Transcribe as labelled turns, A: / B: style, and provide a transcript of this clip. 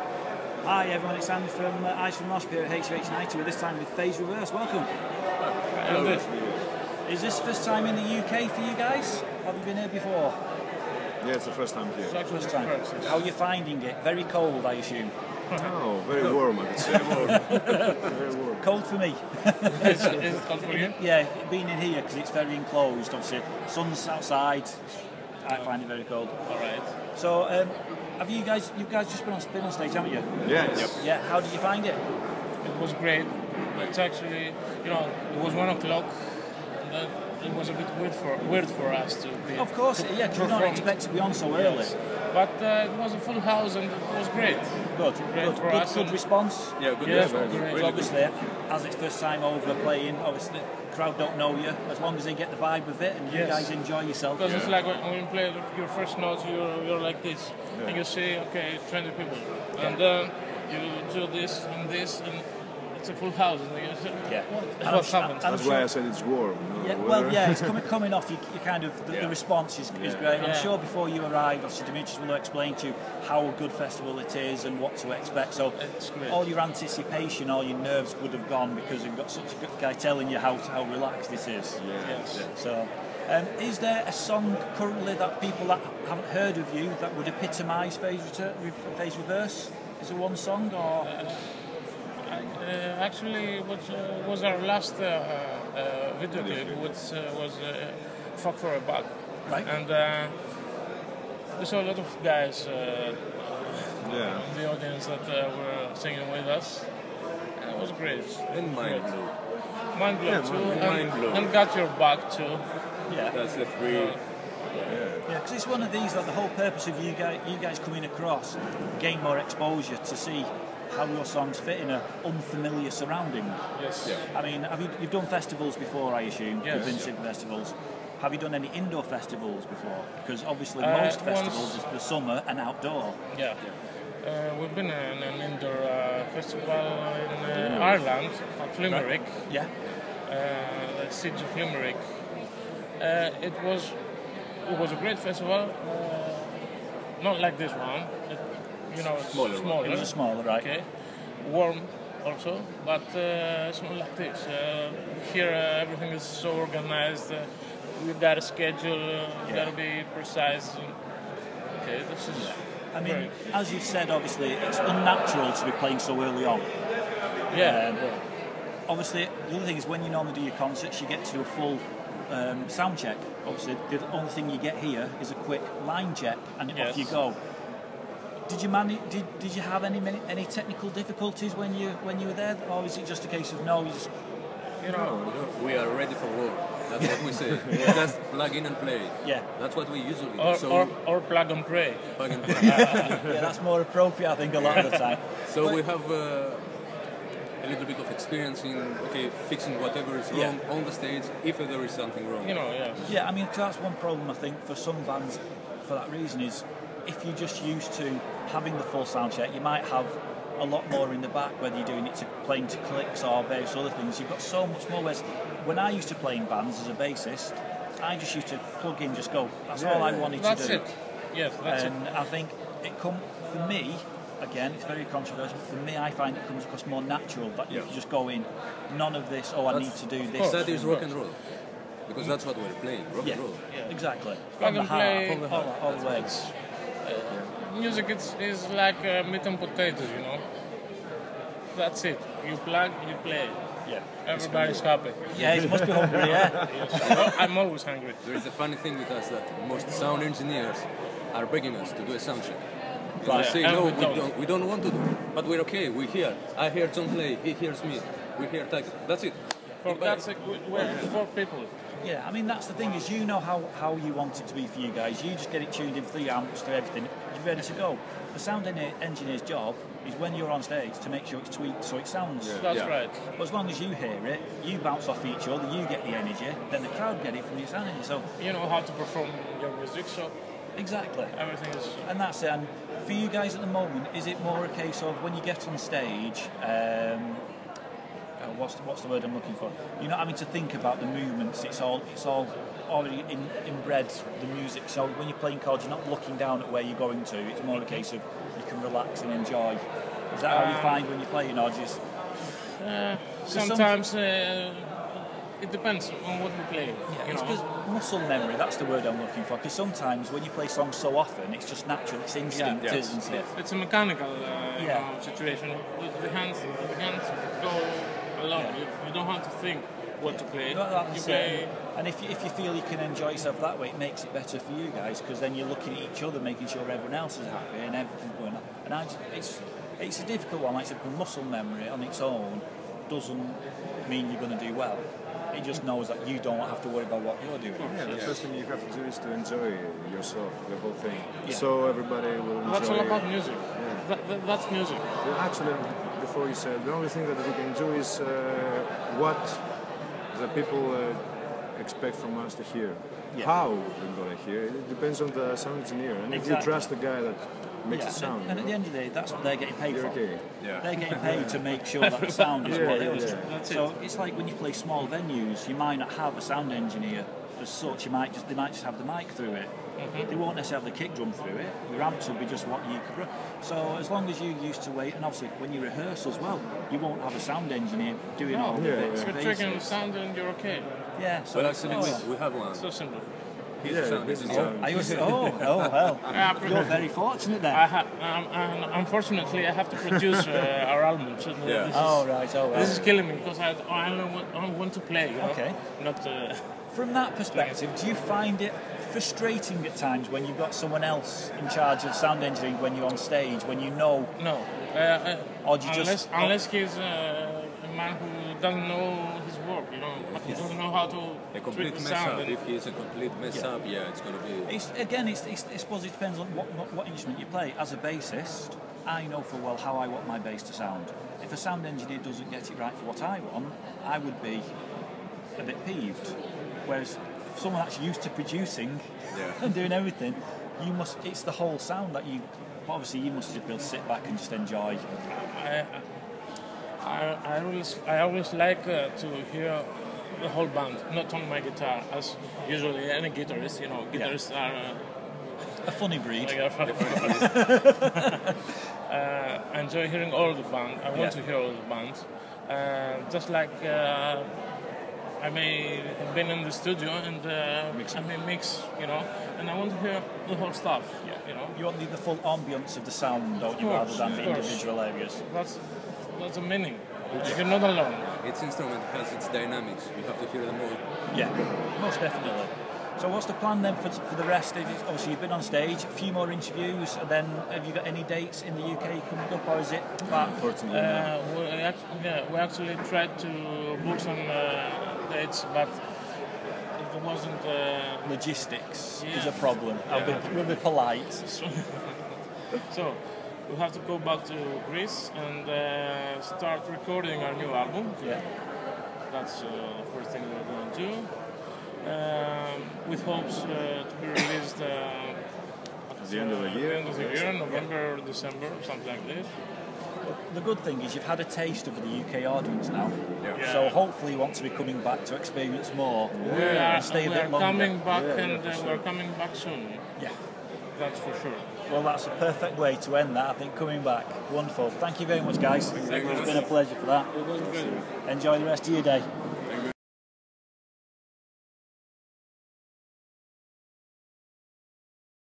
A: Hi everyone, it's Andy from Ice from Mosh here at HRH United, with this time with Phase Reverse. Welcome.
B: Hello.
A: Is this the first time in the UK for you guys? Have you been here before?
C: Yeah, it's the first time here.
A: First time. How are you finding it? Very cold, I assume.
C: Oh, very warm, I could say. Very warm.
A: Cold for me.
B: Is it cold for you?
A: Yeah, being in here because it's very enclosed. Obviously, sun's outside. I find it very cold.
B: All right.
A: So, have you guys just been on stage, haven't you?
C: Yes.
B: Yep.
A: Yeah. How did you find it?
B: It was great. It's actually, it was 1 o'clock. And it was a bit weird for us to be.
A: Of course, yeah, because you don't expect to be on so early.
B: Yes. But it was a full house and it was great.
A: Good response.
C: Yeah, good
B: Yeah,
C: response.
B: great.
C: Really
A: So obviously, as it's first time over playing, obviously the crowd don't know you. As long as they get the vibe of it and you
B: Yes.
A: guys enjoy yourself.
B: Because it's like when you play your first notes, you're like this.
C: Yeah.
B: And you see, okay, 20 people. And you do this and this and it's a full house. And you say,
A: Yeah.
B: what happened?
C: That's why I said it's warm.
A: Yeah, well, yeah, it's coming off. You kind of the response is great. I'm
B: Yeah.
A: sure before you arrived, obviously Dimitris will explain to you how a good festival it is and what to expect. So
B: It's great.
A: all your anticipation, all your nerves would have gone because you've got such a good guy telling you how relaxed this is.
B: Yes.
A: So, is there a song currently that people that haven't heard of you that would epitomise Phase Reverse? Is there one song or?
B: Actually, what was our last video clip was "Fuck for a Buck,"
A: Right.
B: and we saw a lot of guys
C: Yeah.
B: in the audience that were singing with us, and it was great.
D: And Mind
B: Great.
D: Blue.
B: Mind Blow
C: Yeah,
B: too,
D: Mind Blow.
B: and Got Your Back too.
A: Yeah.
D: That's the three.
A: Yeah, because it's one of these that the whole purpose of you guys coming across, gain more exposure to see how your songs fit in an unfamiliar surrounding.
B: Yes.
D: Yeah.
A: I mean, you've done festivals before, I assume?
B: Yes.
A: You've been to festivals. Have you done any indoor festivals before? Because obviously
B: once-
A: most festivals is the summer and outdoor.
B: Yeah. We've been in an indoor festival in Ireland at Limerick.
A: Yeah.
B: The Siege of Limerick. It was a great festival. Not like this one. It's
D: Smaller.
B: smaller.
A: It was a smaller, right?
B: Okay. Warm also, but it's not like this. Here everything is so organized. We've got a schedule. You got to be precise. Okay, this is.
A: I mean,
B: great.
A: as you've said, obviously, it's unnatural to be playing so early on.
B: Yeah.
A: Obviously, the other thing is when you normally do your concerts, you get to a full sound check. Obviously, the only thing you get here is a quick line check, and
B: Yes.
A: off you go. Did you Did you have any technical difficulties when you were there, or is it just a case of no? You just
D: We are ready for war. That's what we say. Just plug in and play.
A: Yeah.
D: That's what we usually do.
B: Or plug and pray.
D: Plug and play.
A: yeah, that's more appropriate, I think, a lot of the time.
D: So we have a little bit of experience in fixing whatever is wrong on the stage if there is something wrong.
B: Yeah.
A: Yeah, I mean, 'cause that's one problem I think for some bands. For that reason, is if you're just used to having the full sound check, you might have a lot more in the back, whether you're doing it to playing to clicks or various other things. You've got so much more. Whereas when I used to play in bands as a bassist, I just used to plug in, just go. That's all I wanted
B: That's
A: to do.
B: it. Yes, that's it.
A: And I think for me. Again, it's very controversial, but for me, I find it comes across more natural that you just go in, none of this, I need to do this.
D: That is rock and roll. Because that's what we're playing, rock and roll.
A: Exactly.
B: Plug
A: From the
B: and
A: heart,
B: play.
A: from the heart, all the way.
B: Music is like meat and potatoes, That's it. You plug, you play.
A: Yeah.
B: Everybody's happy.
A: Yeah, he must be hungry, yeah.
B: Yes. I'm always hungry.
D: There is a funny thing with us that most sound engineers are begging us to do a sound check.
A: Right.
D: We say
B: And
D: no,
B: we
D: we don't want to do, but we're okay. We hear. I hear John play. He hears me. We hear Tiger. That's it.
B: For God's sake, we're four people.
A: Yeah, I mean, that's the thing is you know how you want it to be for you guys. You just get it tuned in for the amps, for everything. You're ready to go. The sound engineer's job is when you're on stage to make sure it's tweaked so it sounds.
B: That's
D: Yeah.
B: right.
A: But as long as you hear it, you bounce off each other, you get the energy, then the crowd get it from your sound engineer. So
B: You know how to perform your music, so
A: exactly.
B: everything is.
A: And that's it. And for you guys at the moment, is it more a case of when you get on stage, what's the word I'm looking for? You're not having to think about the movements. It's all already inbred the music. So when you're playing chords, you're not looking down at where you're going to. It's more a case of you're can relax and enjoy. Is that how you find when you're playing, or just?
B: Sometimes it depends on what we play.
A: Yeah, it's because muscle memory, that's the word I'm looking for. Because sometimes when you play songs so often, it's just natural, it's instinct, isn't it?
B: It's a mechanical situation. The hands go along. You don't have to think what to play. You play.
A: And if you feel you can enjoy yourself that way, it makes it better for you guys, because then you're looking at each other, making sure everyone else is happy and everything's going on. And it's a difficult one. Like I said, muscle memory on its own doesn't mean you're going to do well. It just knows that you don't have to worry about what you're doing.
C: Yeah, the first thing you have to do is to enjoy yourself, the whole thing. Yeah. So everybody will enjoy.
B: That's all about music. Yeah. That's music.
C: Actually, before you said, the only thing that we can do is what the people expect from us to hear. Yeah. How we're going to hear it depends on the sound engineer. And if you trust the guy that makes it sound.
A: And at the end of the day, that's what they're getting paid for.
C: Okay.
A: Yeah. They're getting paid to make sure that the sound is what it is. So it's like when you play small venues, you might not have a sound engineer as such. They might just have the mic through it. Mm-hmm. They won't necessarily have the kick drum through it. Your amps will be just what you could run. So as long as you're used to wait, and obviously when you rehearse as well, you won't have a sound engineer doing all the bits.
B: You're tricking the sound and you're okay.
A: Yeah.
D: So actually, we have one.
B: So simple.
D: He's a sound engineer.
A: Well. You're very fortunate then.
B: Unfortunately, I have to produce our album. So this is killing me because I don't want to play. You know?
A: Okay.
B: Not.
A: From that perspective, do you find it frustrating at times when you've got someone else in charge of sound engineering when you're on stage, when you know?
B: No.
A: Or do you
B: unless he's a man who doesn't know his work, you know, he doesn't know how to
D: treat the sound. If he's a complete mess up, it's going to be.
A: I suppose it depends on what instrument you play. As a bassist, I know full well how I want my bass to sound. If a sound engineer doesn't get it right for what I want, I would be a bit peeved. Whereas if someone that's used to producing and doing everything, it's the whole sound that you. Obviously, you must just be able to sit back and just enjoy.
B: I always like to hear the whole band, not on my guitar, as usually any guitarist. You know, guitarists are
A: a funny breed.
B: I enjoy hearing all the band. I want to hear all the bands. Just like I may have been in the studio and I may mix, you know, and I want to hear the whole stuff. Yeah. You know,
A: you want the full ambience of the sound, don't you, rather than the individual areas?
B: That's a meaning. You're not alone.
D: Each instrument has its dynamics. You have to hear them all.
A: Yeah, most definitely. So what's the plan then for the rest? Obviously you've been on stage, a few more interviews, and then have you got any dates in the UK coming up, or is it back?
B: We actually tried to book some dates, but it wasn't...
A: Logistics is a problem. We'll be polite.
B: So we have to go back to Greece and start recording our new album.
A: Yeah.
B: That's the first thing we're going to do. With hopes to be released
C: at the end of the year,
B: November, December, something like this.
A: The good thing is you've had a taste of the UK audience now, so hopefully you want to be coming back to experience more and stay a bit longer.
B: We're coming back soon.
A: Yeah,
B: that's for sure.
A: Well, that's a perfect way to end that, I think, coming back. Wonderful. Thank you very much, guys. It's been a pleasure for that.
B: It was good.
A: Enjoy the rest of your day.